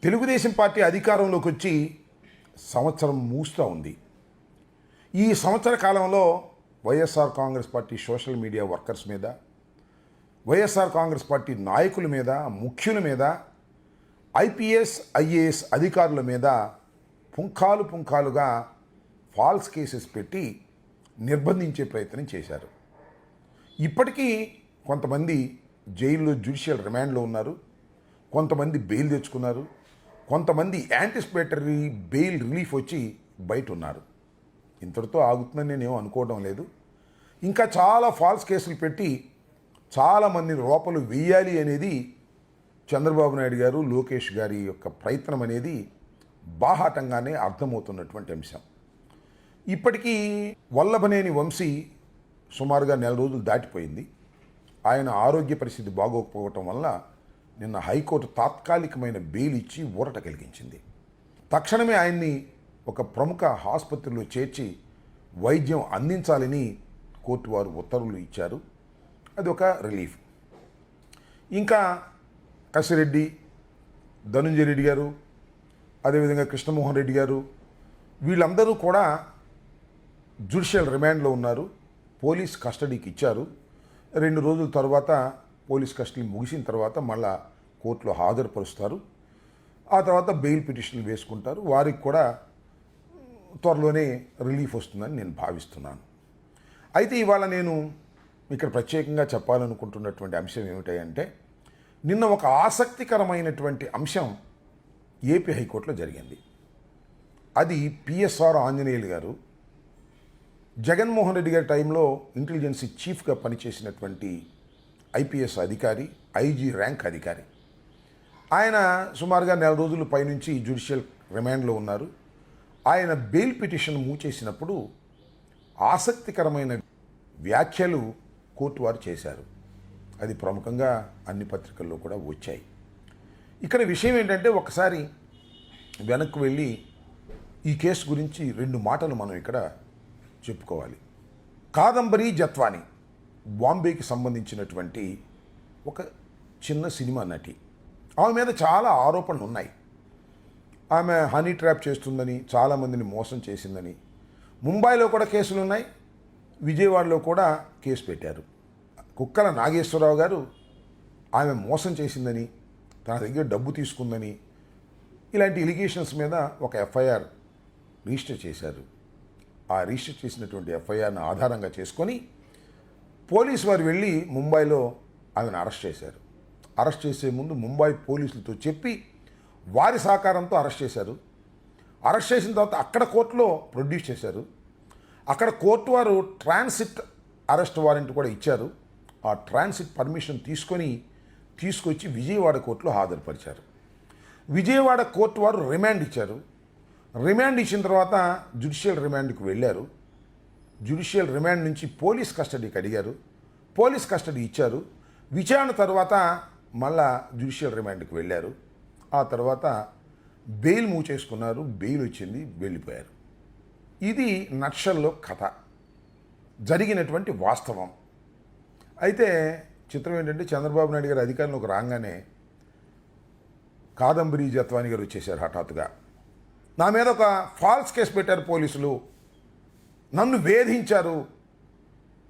Telugu Desam party అధికారంలోకి వచ్చి సంవత్సరం మూస్తూ ఉంది. ఈ సంవత్సర కాలంలో YSR Congress party social media workers మీద, వైఎస్ఆర్ కాంగ్రెస్ పార్టీ నాయకుల మీద, ముఖ్యుల మీద, ఐపీఎస్ ఐఏఎస్ అధికారుల మీద పుంఖాలుగా ఫాల్స్ కేసెస్ పెట్టి నిర్బంధించే ప్రయత్నం చేశారు. ఇప్పటికీ కొంతమంది జైల్లో జ్యుడిషియల్ రిమాండ్లో ఉన్నారు, కొంతమంది బెయిల్ తెచ్చుకున్నారు, కొంతమంది యాంటిసిపేటరీ బెయిల్ రిలీఫ్ వచ్చి బయట ఉన్నారు. ఇంతటితో ఆగుతుందని నేనేం అనుకోవడం లేదు. ఇంకా చాలా ఫాల్స్ కేసులు పెట్టి చాలామంది లోపలు వేయాలి అనేది చంద్రబాబు నాయుడు గారు, లోకేష్ గారి యొక్క ప్రయత్నం అనేది బాహాటంగానే అర్థమవుతున్నటువంటి అంశం. ఇప్పటికీ వల్లభనేని వంశీ సుమారుగా 4 రోజులు దాటిపోయింది. ఆయన ఆరోగ్య పరిస్థితి బాగోకపోవటం వల్ల నిన్న హైకోర్టు తాత్కాలికమైన బెయిల్ ఇచ్చి ఊరట కలిగించింది. తక్షణమే ఆయన్ని ఒక ప్రముఖ ఆసుపత్రిలో చేర్చి వైద్యం అందించాలని కోర్టు వారు ఉత్తర్వులు ఇచ్చారు. అది ఒక రిలీఫ్. ఇంకా కసిరెడ్డి, ధనుంజయ రెడ్డి గారు, అదేవిధంగా కృష్ణమోహన్ రెడ్డి గారు, వీళ్ళందరూ కూడా జ్యుడిషియల్ రిమాండ్లో ఉన్నారు. పోలీస్ కస్టడీకి ఇచ్చారు. 2 రోజుల తర్వాత పోలీస్ కస్టడీ ముగిసిన తర్వాత మళ్ళా కోర్టులో హాజరుపరుస్తారు. ఆ తర్వాత బెయిల్ పిటిషన్లు వేసుకుంటారు. వారికి కూడా త్వరలోనే రిలీఫ్ వస్తుందని నేను భావిస్తున్నాను. అయితే ఇవాళ నేను ఇక్కడ ప్రత్యేకంగా చెప్పాలనుకుంటున్నటువంటి అంశం ఏమిటంటే, నిన్న ఒక ఆసక్తికరమైనటువంటి అంశం ఏపీ హైకోర్టులో జరిగింది. అది పిఎస్ఆర్ ఆంజనేయులు గారు జగన్మోహన్ రెడ్డి గారి టైంలో ఇంటెలిజెన్సీ చీఫ్గా పనిచేసినటువంటి ఐపీఎస్ అధికారి, ఐజీ ర్యాంక్ అధికారి. ఆయన సుమారుగా 4 రోజుల పైనుంచి జ్యుడిషియల్ రిమాండ్లో ఉన్నారు. ఆయన బెయిల్ పిటిషన్ మూవ్ చేసినప్పుడు ఆసక్తికరమైన వ్యాఖ్యలు కోర్టు వారు చేశారు. అది ప్రముఖంగా అన్ని పత్రికల్లో కూడా వచ్చాయి. ఇక్కడ విషయం ఏంటంటే, ఒకసారి వెనక్కి వెళ్ళి ఈ కేసు గురించి 2 మాటలు మనం ఇక్కడ చెప్పుకోవాలి. కాదంబరి జత్వాని బాంబేకి సంబంధించినటువంటి ఒక చిన్న సినిమా నటి. ఆమె మీద చాలా ఆరోపణలు ఉన్నాయి. ఆమె హనీ ట్రాప్ చేస్తుందని, చాలామందిని మోసం చేసిందని. ముంబైలో కూడా కేసులు ఉన్నాయి, విజయవాడలో కూడా కేసు పెట్టారు. కుక్కల నాగేశ్వరరావు గారు ఆమె మోసం చేసిందని, తన దగ్గర డబ్బు తీసుకుందని, ఇలాంటి ఎలిగేషన్స్ మీద ఒక ఎఫ్ఐఆర్ రిజిస్టర్ చేశారు. ఆ రిజిస్టర్ చేసినటువంటి ఎఫ్ఐఆర్ను ఆధారంగా చేసుకొని పోలీసు వారు వెళ్ళి ముంబైలో ఆమెను అరెస్ట్ చేశారు. అరెస్ట్ చేసే ముందు ముంబై పోలీసులతో చెప్పి వారి సహకారంతో అరెస్ట్ చేశారు. అరెస్ట్ చేసిన తర్వాత అక్కడ కోర్టులో ప్రొడ్యూస్ చేశారు. అక్కడ కోర్టు వారు ట్రాన్సిట్ అరెస్ట్ వారెంట్ కూడా ఇచ్చారు. ఆ ట్రాన్సిట్ పర్మిషన్ తీసుకొచ్చి విజయవాడ కోర్టులో హాజరుపరిచారు. విజయవాడ కోర్టు వారు రిమాండ్ ఇచ్చారు. రిమాండ్ ఇచ్చిన తర్వాత జ్యుడిషియల్ రిమాండ్కి వెళ్ళారు. జ్యుడిషియల్ రిమాండ్ నుంచి పోలీస్ కస్టడీకి అడిగారు. పోలీస్ కస్టడీ ఇచ్చారు. విచారణ తర్వాత మళ్ళా జ్యుడిషియల్ రిమాండ్కి వెళ్ళారు. ఆ తర్వాత బెయిల్ మూవ్ చేసుకున్నారు. బెయిల్ వచ్చింది, వెళ్ళిపోయారు. ఇది నక్షల్లో కథ, జరిగినటువంటి వాస్తవం. అయితే చిత్రం ఏంటంటే, చంద్రబాబు నాయుడు గారు అధికారంలోకి రాగానే కాదంబరి జత్వాని గారు వచ్చేసారు. హఠాత్తుగా నా మీద ఒక ఫాల్స్ కేసు పెట్టారు పోలీసులు, నన్ను వేధించారు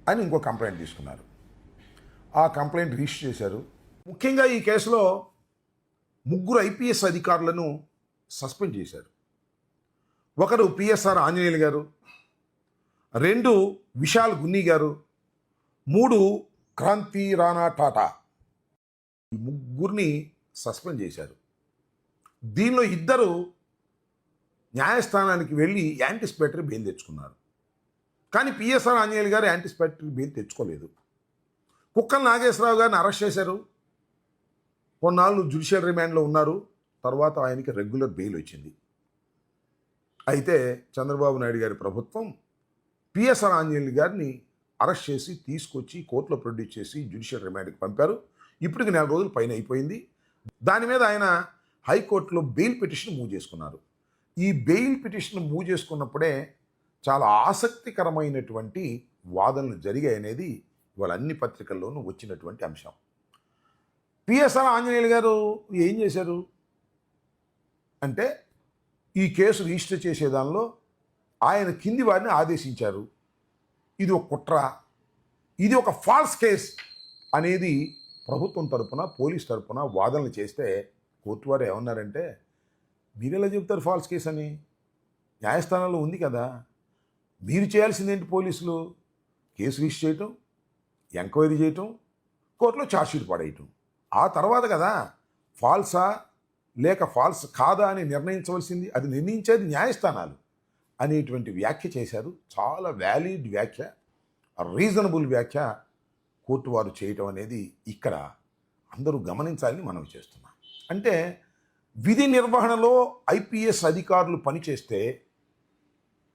అని ఇంకో కంప్లైంట్ తీసుకున్నారు. ఆ కంప్లైంట్ రిజిస్టర్ చేశారు. ముఖ్యంగా ఈ కేసులో 3 ఐపీఎస్ అధికారులను సస్పెండ్ చేశారు. ఒకరు పిఎస్ఆర్ ఆంజనేయులు గారు, 2 విశాల్ గున్ని గారు, 3 క్రాంతి రాణా టాటా. ఈ 3 సస్పెండ్ చేశారు. దీనిలో 2 న్యాయస్థానానికి వెళ్ళి యాంటిసిపేటరీ బెయిల్ తెచ్చుకున్నారు. కానీ పిఎస్ఆర్ ఆంజనేయులు గారు యాంటిసిపేటరీ బెయిల్ తెచ్చుకోలేదు. కుక్కల నాగేశ్వరరావు గారిని అరెస్ట్ చేశారు. కొన్నాళ్ళు జ్యుడిషియల్ రిమాండ్లో ఉన్నారు. తర్వాత ఆయనకి రెగ్యులర్ బెయిల్ వచ్చింది. అయితే చంద్రబాబు నాయుడు గారి ప్రభుత్వం పిఎస్ఆర్ ఆంజనేయులు గారిని అరెస్ట్ చేసి తీసుకొచ్చి కోర్టులో ప్రొడ్యూస్ చేసి జ్యుడిషియల్ రిమాండ్కి పంపారు. ఇప్పటికి 4 రోజుల పైన అయిపోయింది. దాని మీద ఆయన హైకోర్టులో బెయిల్ పిటిషన్ మూవ్ చేసుకున్నారు. ఈ బెయిల్ పిటిషన్ మూవ్ చేసుకున్నప్పుడే చాలా ఆసక్తికరమైనటువంటి వాదనలు జరిగాయి అనేది ఇవాళ అన్ని పత్రికల్లోనూ వచ్చినటువంటి అంశం. పిఎస్ఆర్ ఆంజనేయులు గారు ఏం చేశారు? అంటే ఈ కేసు రిజిస్టర్ చేసే దానిలో ఆయన కింది వారిని ఆదేశించారు, ఇది ఒక కుట్ర, ఇది ఒక ఫాల్స్ కేస్ అనేది ప్రభుత్వం తరపున పోలీస్ తరపున వాదనలు చేస్తే కోర్టు వారు ఏమన్నారంటే, మీరు ఎలా చెప్తారు ఫాల్స్ కేస్ అని, న్యాయస్థానంలో ఉంది కదా, మీరు చేయాల్సిందేంటి పోలీసులు, కేసు రిజిస్టర్ చేయటం, ఎంక్వైరీ చేయటం, కోర్టులో ఛార్జ్షీట్ పడేయటం, ఆ తర్వాత కదా ఫాల్సా లేక ఫాల్స్ కాదా అని నిర్ణయించవలసింది, అది నిర్ణయించేది న్యాయస్థానాలు అనేటువంటి వ్యాఖ్య చేశారు. చాలా వ్యాలిడ్ వ్యాఖ్య, రీజనబుల్ వ్యాఖ్య కోర్టు వారు చేయటం అనేది ఇక్కడ అందరూ గమనించాలని మనం చేస్తున్నాం. అంటే విధి నిర్వహణలో ఐపీఎస్ అధికారులు పనిచేస్తే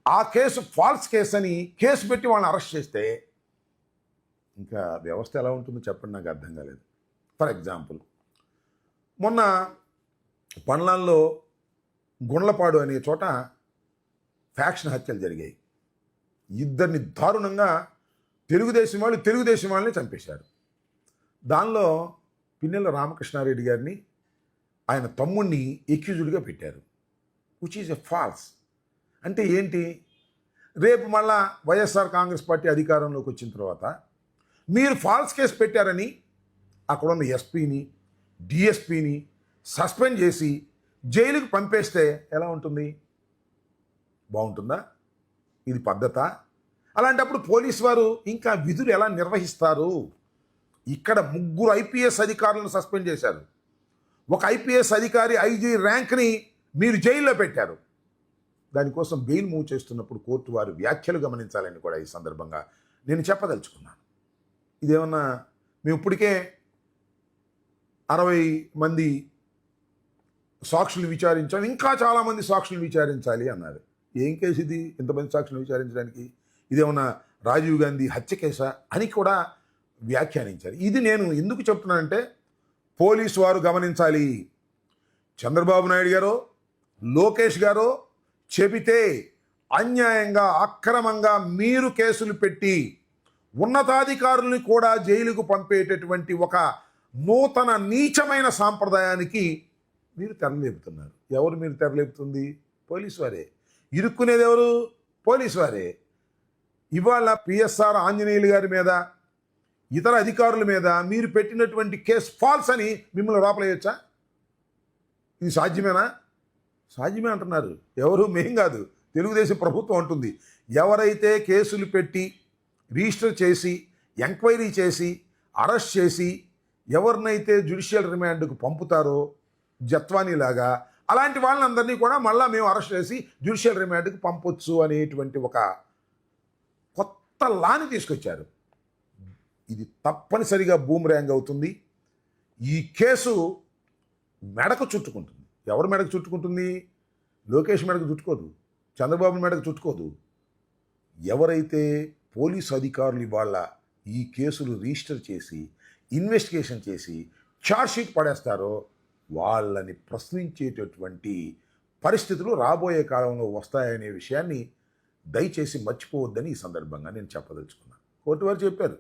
ఆ కేసు ఫాల్స్ కేసు అని కేసు పెట్టి వాళ్ళని అరెస్ట్ చేస్తే ఇంకా వ్యవస్థ ఎలా ఉంటుందో చెప్పండి, నాకు అర్థం కాలేదు. ఫర్ ఎగ్జాంపుల్, మొన్న పండ్లాల్లో గుండ్లపాడు అనే చోట ఫ్యాక్షన్ హత్యలు జరిగాయి. ఇద్దరిని దారుణంగా తెలుగుదేశం వాళ్ళని చంపేశారు. దానిలో పిన్నెల రామకృష్ణారెడ్డి గారిని ఆయన తమ్ముడిని ఎక్యూజ్డ్గా పెట్టారు, విచ్ ఈజ్ ఎ ఫాల్స్. అంటే ఏంటి, రేపు మళ్ళా వైఎస్ఆర్ కాంగ్రెస్ పార్టీ అధికారంలోకి వచ్చిన తర్వాత మీరు ఫాల్స్ కేసు పెట్టారని అక్కడ ఉన్న ఎస్పీని డిఎస్పీని సస్పెండ్ చేసి జైలుకి పంపేస్తే ఎలా ఉంటుంది, బాగుంటుందా? ఇది పద్ధత? అలాంటప్పుడు పోలీసు వారు ఇంకా విధులు ఎలా నిర్వహిస్తారు? ఇక్కడ 3 ఐపీఎస్ అధికారులను సస్పెండ్ చేశారు. ఒక ఐపీఎస్ అధికారి ఐజీ ర్యాంక్ని మీరు జైల్లో పెట్టారు. దానికోసం బెయిల్ మూవ్ చేస్తున్నప్పుడు కోర్టు వారు వ్యాఖ్యలు గమనించాలని కూడా ఈ సందర్భంగా నేను చెప్పదలుచుకున్నాను. ఇదేమన్నా మేము ఇప్పటికే 60 మంది సాక్షులు విచారించాం, ఇంకా చాలామంది సాక్షులు విచారించాలి అన్నారు. ఏం కేసు ఇది, ఇంతమంది సాక్షులు విచారించడానికి? ఇదేమన్నా రాజీవ్ గాంధీ హత్య కేసా అని కూడా వ్యాఖ్యానించారు. ఇది నేను ఎందుకు చెప్తున్నానంటే, పోలీసు వారు గమనించాలి. చంద్రబాబు నాయుడు గారో లోకేష్ గారో చెబితే అన్యాయంగా అక్రమంగా మీరు కేసులు పెట్టి ఉన్నతాధికారుల్ని కూడా జైలుకు పంపేటటువంటి ఒక నూతన నీచమైన సాంప్రదాయానికి మీరు తెరలేపుతున్నారు. ఎవరు మీరు తెరలేపుతుంది? పోలీసు వారే. ఇరుక్కునేది ఎవరు? పోలీసు వారే. ఇవాళ పిఎస్ఆర్ ఆంజనేయులు గారి మీద ఇతర అధికారుల మీద మీరు పెట్టినటువంటి కేసు ఫాల్స్ అని మిమ్మల్ని లోపలేయచ్చా? ఇది సాధ్యమేనా? సాధ్యమే అంటున్నారు. ఎవరు? మేం కాదు, తెలుగుదేశం ప్రభుత్వం అంటుంది. ఎవరైతే కేసులు పెట్టి రిజిస్టర్ చేసి ఎంక్వైరీ చేసి అరెస్ట్ చేసి ఎవరినైతే జ్యుడిషియల్ రిమాండ్కు పంపుతారో జత్వానీలాగా, అలాంటి వాళ్ళందరినీ కూడా మళ్ళీ మేము అరెస్ట్ చేసి జ్యుడిషియల్ రిమాండ్కి పంపొచ్చు అనేటువంటి ఒక కొత్త లాని తీసుకొచ్చారు. ఇది తప్పనిసరిగా బూమ్రాంగ్ అవుతుంది. ఈ కేసు మెడకు చుట్టుకుంటుంది. ఎవరు మెడకు చుట్టుకుంటుంది? లోకేష్ మెడకు చుట్టుకోదు, చంద్రబాబు మెడకు చుట్టుకోదు. ఎవరైతే పోలీసు అధికారులు ఇవాళ ఈ కేసులు రిజిస్టర్ చేసి ఇన్వెస్టిగేషన్ చేసి ఛార్జ్షీట్ పడేస్తారో వాళ్ళని ప్రశ్నించేటటువంటి పరిస్థితులు రాబోయే కాలంలో వస్తాయనే విషయాన్ని దయచేసి మర్చిపోవద్దని ఈ సందర్భంగా నేను చెప్పదలుచుకున్నాను. కోర్టు వారు చెప్పారు,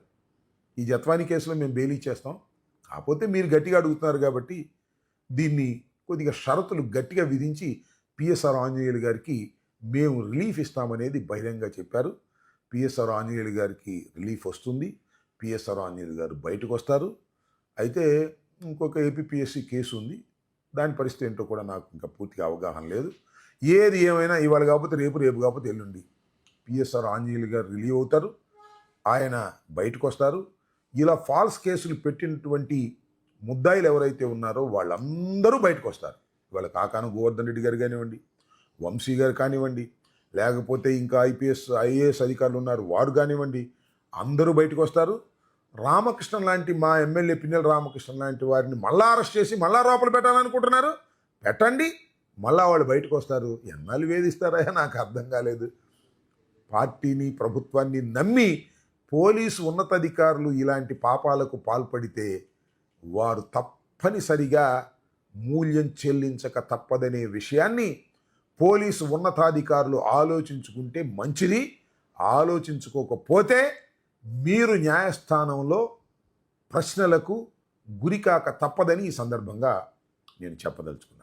ఈ జత్వానీ కేసులో మేము బెయిల్ ఇచ్చేస్తాం, కాకపోతే మీరు గట్టిగా అడుగుతున్నారు కాబట్టి దీన్ని కొద్దిగా షరతులు గట్టిగా విధించి పిఎస్ఆర్ ఆంజనేయులు గారికి మేము రిలీఫ్ ఇస్తామనేది బహిరంగంగా చెప్పారు. పిఎస్ఆర్ ఆంజనేయులు గారికి రిలీఫ్ వస్తుంది, పిఎస్ఆర్ ఆంజనేయులు గారు బయటకు వస్తారు. అయితే ఇంకొక ఏపీపీఎస్సీ కేసు ఉంది, దాని పరిస్థితి ఏంటో కూడా నాకు ఇంకా పూర్తిగా అవగాహన లేదు. ఏది ఏమైనా ఇవాళ కాకపోతే రేపు, రేపు కాకపోతే ఎల్లుండి పిఎస్ఆర్ ఆంజనేయులు గారు రిలీవ్ అవుతారు, ఆయన బయటకు వస్తారు. ఇలా ఫాల్స్ కేసులు పెట్టినటువంటి ముద్దాయిలు ఎవరైతే ఉన్నారో వాళ్ళందరూ బయటకు వస్తారు. ఇవాళ కాకాను గోవర్ధన్ రెడ్డి గారు కానివ్వండి, వంశీ గారు కానివ్వండి, లేకపోతే ఇంకా ఐఏఎస్ అధికారులు ఉన్నారు వారు కానివ్వండి, అందరూ బయటకు వస్తారు. రామకృష్ణ లాంటి మా ఎమ్మెల్యే పిన్నెల రామకృష్ణ లాంటి వారిని మళ్ళా అరెస్ట్ చేసి మళ్ళా లోపల పెట్టాలనుకుంటున్నారు. పెట్టండి, మళ్ళా వాళ్ళు బయటకు వస్తారు. ఎన్నాళ్ళు వేధిస్తారా నాకు అర్థం కాలేదు. పార్టీని ప్రభుత్వాన్ని నమ్మి పోలీసు ఉన్నతాధికారులు ఇలాంటి పాపాలకు పాల్పడితే వారు తప్పనిసరిగా మూల్యం చెల్లించక తప్పదనే విషయాన్ని పోలీసు ఉన్నతాధికారులు ఆలోచించుకుంటే మంచిది. ఆలోచించుకోకపోతే మీరు న్యాయస్థానంలో ప్రశ్నలకు గురికాక తప్పదని ఈ సందర్భంగా నేను చెప్పదలుచుకున్నాను.